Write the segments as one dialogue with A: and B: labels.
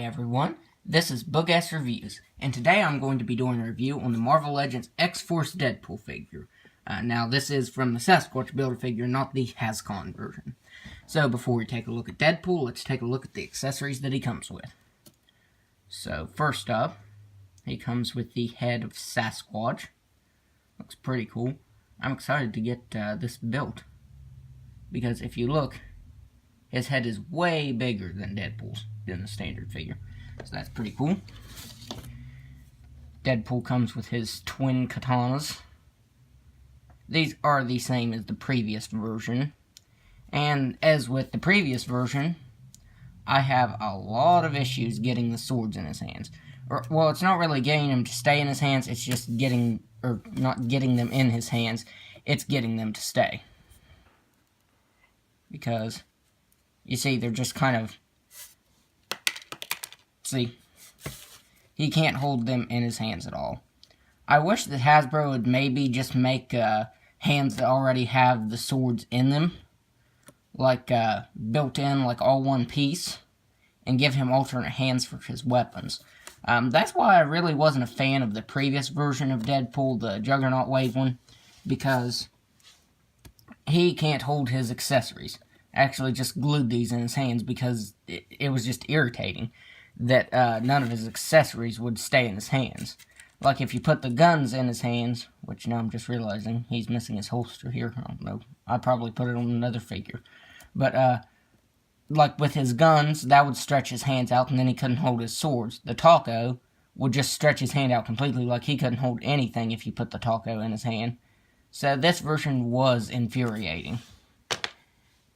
A: everyone, this is Book-Ass Reviews, and today I'm going to be doing a review on the Marvel Legends X-Force Deadpool figure. Now this is from the Sasquatch Builder figure, not the Hascon version. So before we take a look at Deadpool, let's take a look at the accessories that he comes with. So first up, he comes with the head of Sasquatch. Looks pretty cool. I'm excited to get this built, because if you look, his head is way bigger than Deadpool's, than the standard figure. So that's pretty cool. Deadpool comes with his twin katanas. These are the same as the previous version. And as with the previous version, I have a lot of issues getting the swords in his hands. Well, it's not really getting them to stay in his hands, it's just not getting them in his hands, it's getting them to stay. Because, you see, they're just kind of... See, he can't hold them in his hands at all. I wish that Hasbro would maybe just make hands that already have the swords in them, like built in, like all one piece, and give him alternate hands for his weapons. That's why I really wasn't a fan of the previous version of Deadpool, the Juggernaut Wave one, because he can't hold his accessories. I actually just glued these in his hands because it was just irritating that none of his accessories would stay in his hands. Like if you put the guns in his hands, which now I'm just realizing he's missing his holster here. I don't know. I probably put it on another figure. But, like with his guns, that would stretch his hands out and then he couldn't hold his swords. The taco would just stretch his hand out completely, like he couldn't hold anything if you put the taco in his hand. So this version was infuriating.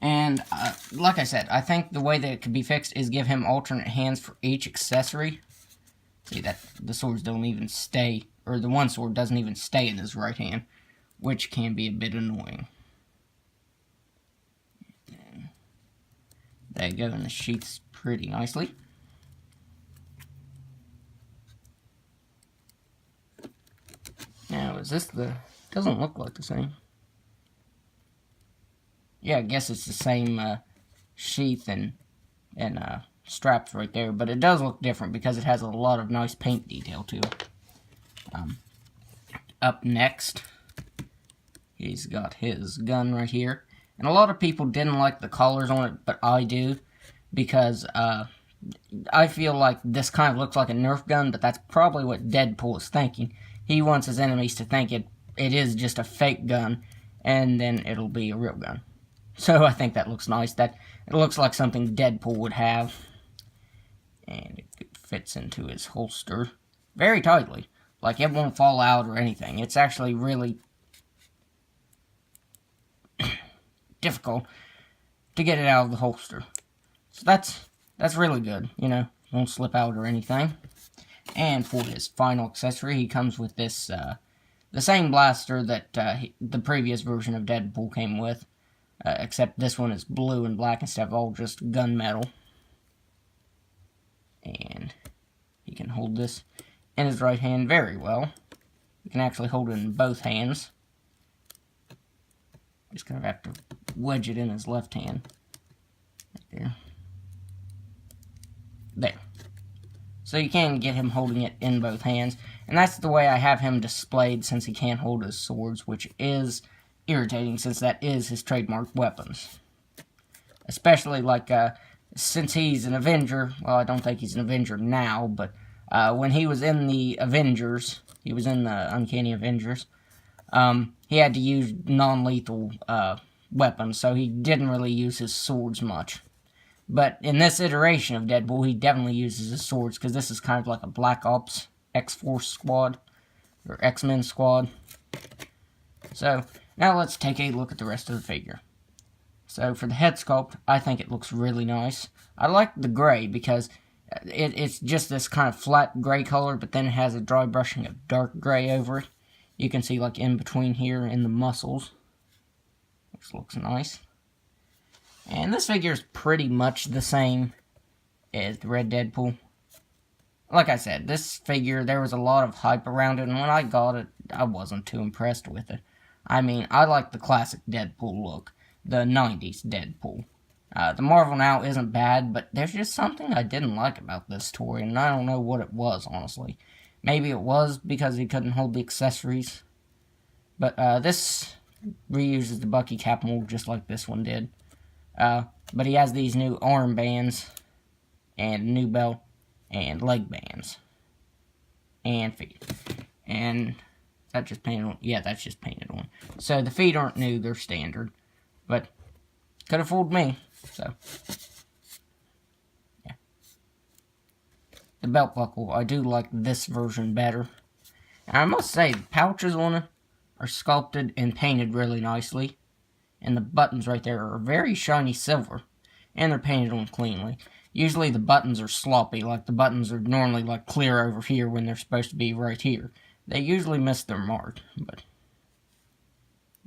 A: And, like I said, I think the way that it could be fixed is give him alternate hands for each accessory. See, that the swords don't even stay, or the one sword doesn't even stay in his right hand, which can be a bit annoying. And there you go, and the sheaths pretty nicely. Now, is this the... doesn't look like the same. Yeah, I guess it's the same sheath and straps right there, but it does look different because it has a lot of nice paint detail to it. Up next, he's got his gun right here, and a lot of people didn't like the collars on it, but I do, because I feel like this kind of looks like a Nerf gun, but that's probably what Deadpool is thinking. He wants his enemies to think it is just a fake gun, and then it'll be a real gun. So I think that looks nice. That it looks like something Deadpool would have. And it fits into his holster very tightly. Like it won't fall out or anything. It's actually really difficult to get it out of the holster. So that's really good, you know. Won't slip out or anything. And for his final accessory, he comes with this the same blaster that the previous version of Deadpool came with. Except this one is blue and black instead of all just gunmetal. And he can hold this in his right hand very well. He can actually hold it in both hands. Just kind of have to wedge it in his left hand. Right there. There. So you can get him holding it in both hands. And that's the way I have him displayed since he can't hold his swords, which is irritating since that is his trademark weapons. Especially like, since he's an Avenger, well, I don't think he's an Avenger now, but when he was in the Avengers, he was in the Uncanny Avengers, he had to use non-lethal weapons, so he didn't really use his swords much. But in this iteration of Deadpool, he definitely uses his swords, because this is kind of like a Black Ops X-Force squad, or X-Men squad. So, now let's take a look at the rest of the figure. So for the head sculpt, I think it looks really nice. I like the gray because it's just this kind of flat gray color, but then it has a dry brushing of dark gray over it. You can see like in between here in the muscles, which looks nice. And this figure is pretty much the same as the Red Deadpool. Like I said, this figure, there was a lot of hype around it, and when I got it, I wasn't too impressed with it. I mean, I like the classic Deadpool look, the 90s Deadpool. The Marvel Now isn't bad, but there's just something I didn't like about this toy, and I don't know what it was, honestly. Maybe it was because he couldn't hold the accessories. But this reuses the Bucky cap mold just like this one did. But he has these new arm bands, and a new belt, and leg bands, and feet. And that just painted on? Yeah, that's just painted on. So the feet aren't new, they're standard. But could have fooled me. So, yeah. The belt buckle, I do like this version better. And I must say, the pouches on it are sculpted and painted really nicely. And the buttons right there are very shiny silver. And they're painted on cleanly. Usually the buttons are sloppy, like the buttons are normally like clear over here when they're supposed to be right here. They usually miss their mark, but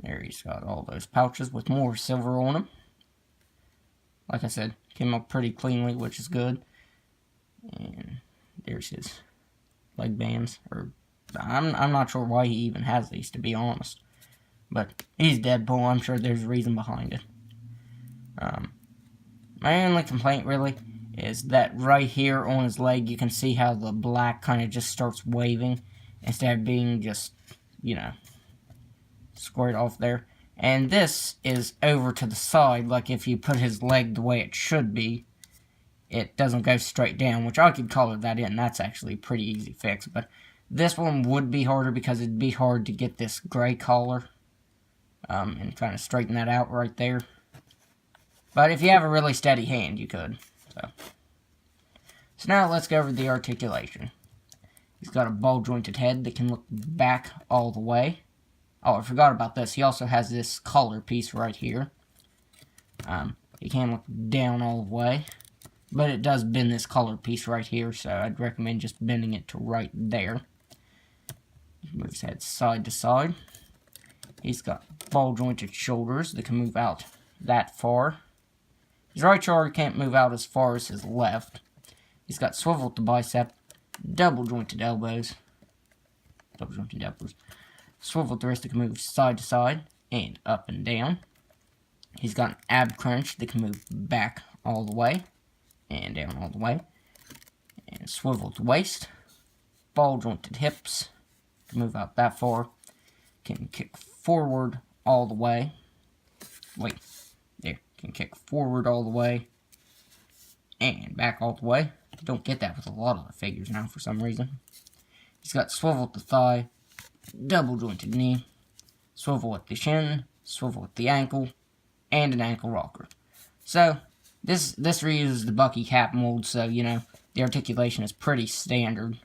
A: there he's got all those pouches with more silver on them. Like I said, came up pretty cleanly, which is good. And there's his leg bands. Or I'm not sure why he even has these, to be honest. But he's Deadpool. I'm sure there's a reason behind it. My only complaint, really, is that right here on his leg, you can see how the black kind of just starts waving instead of being just, you know, squared off there. And this is over to the side, like if you put his leg the way it should be, it doesn't go straight down, which I could color that in. That's actually a pretty easy fix. But this one would be harder because it'd be hard to get this gray collar and kind of straighten that out right there. But if you have a really steady hand, you could. So now let's go over the articulation. He's got a ball-jointed head that can look back all the way. Oh, I forgot about this. He also has this collar piece right here. He can look down all the way. But it does bend this collar piece right here, so I'd recommend just bending it to right there. Move his head side to side. He's got ball-jointed shoulders that can move out that far. His right shoulder can't move out as far as his left. He's got swivel at the bicep, double-jointed elbows. Double-jointed elbows. Swivel at the wrist that can move side to side and up and down. He's got an ab crunch that can move back all the way and down all the way. And swivel at the waist. Ball-jointed hips. Can move out that far. Can kick forward all the way. Wait. There. Can kick forward all the way. And back all the way. Don't get that with a lot of the figures now for some reason. He's got swivel at the thigh. Double jointed knee. Swivel at the shin. Swivel at the ankle. And an ankle rocker. So, this reuses the Bucky cap mold, so, you know, the articulation is pretty standard.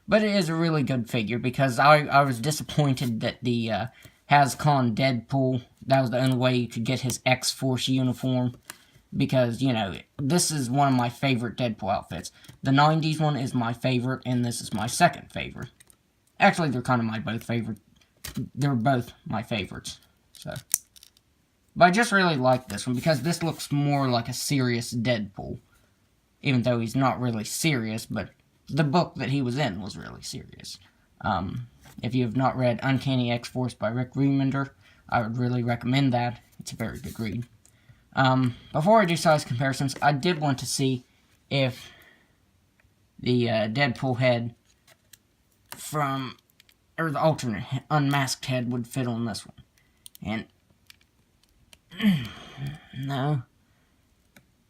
A: But it is a really good figure, because I was disappointed that the HasCon Deadpool, that was the only way you could get his X-Force uniform. Because, you know, this is one of my favorite Deadpool outfits. The 90s one is my favorite, and this is my second favorite. Actually, they're kind of my both favorite. They're both my favorites. So, but I just really like this one, because this looks more like a serious Deadpool. Even though he's not really serious, but the book that he was in was really serious. If you have not read Uncanny X-Force by Rick Remender, I would really recommend that. It's a very good read. Before I do size comparisons, I did want to see if the Deadpool head or the alternate unmasked head would fit on this one. And, no.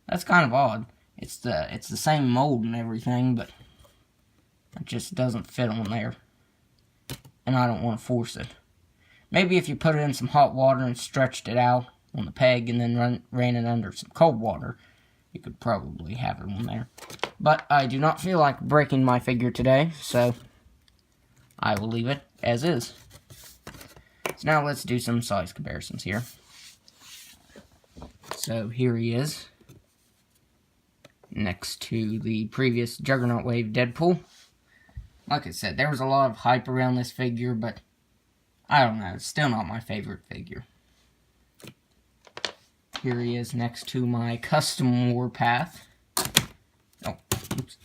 A: That's kind of odd. It's the same mold and everything, but it just doesn't fit on there. And I don't want to force it. Maybe if you put it in some hot water and stretched it out on the peg and then ran it under some cold water, you could probably have it on there. But I do not feel like breaking my figure today, so I will leave it as is. So now let's do some size comparisons here. So here he is, next to the previous Juggernaut Wave Deadpool. Like I said, there was a lot of hype around this figure, but I don't know, it's still not my favorite figure. Here he is next to my Custom Warpath. Oh, oops.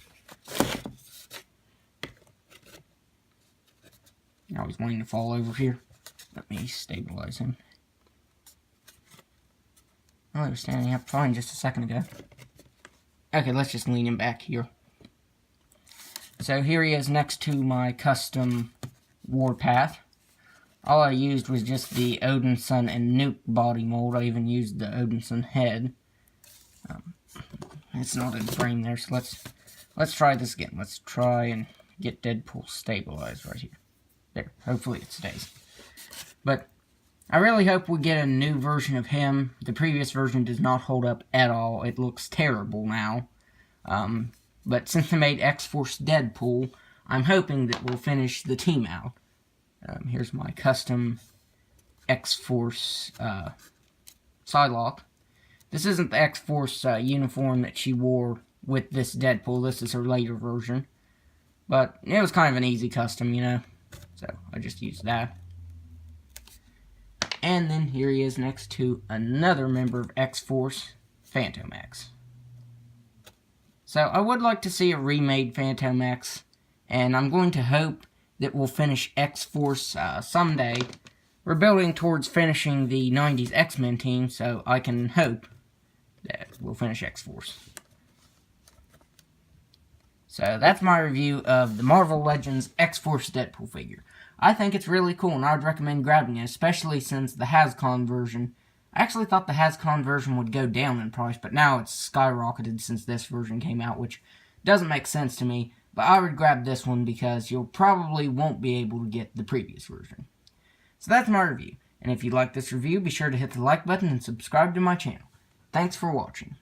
A: Now he's wanting to fall over here. Let me stabilize him. Oh, he was standing up fine just a second ago. Okay, let's just lean him back here. So here he is next to my custom Warpath. All I used was just the Odinson and Nuke body mold. I even used the Odinson head. It's not in frame there, so let's try this again. Let's try and get Deadpool stabilized right here. There, hopefully it stays. But I really hope we get a new version of him. The previous version does not hold up at all. It looks terrible now. But since they made X-Force Deadpool, I'm hoping that we'll finish the team out. Here's my custom X-Force Psylocke. This isn't the X-Force uniform that she wore with this Deadpool. This is her later version. But it was kind of an easy custom, you know. So I just used that. And then here he is next to another member of X-Force, Phantom X. So I would like to see a remade Phantom X. And I'm going to hope that we'll finish X-Force someday. We're building towards finishing the 90s X-Men team, so I can hope that we'll finish X-Force. So that's my review of the Marvel Legends X-Force Deadpool figure. I think it's really cool, and I would recommend grabbing it, especially since the HasCon version. I actually thought the HasCon version would go down in price, but now it's skyrocketed since this version came out, which doesn't make sense to me. But I would grab this one because you'll probably won't be able to get the previous version. So that's my review. And if you like this review, be sure to hit the like button and subscribe to my channel. Thanks for watching.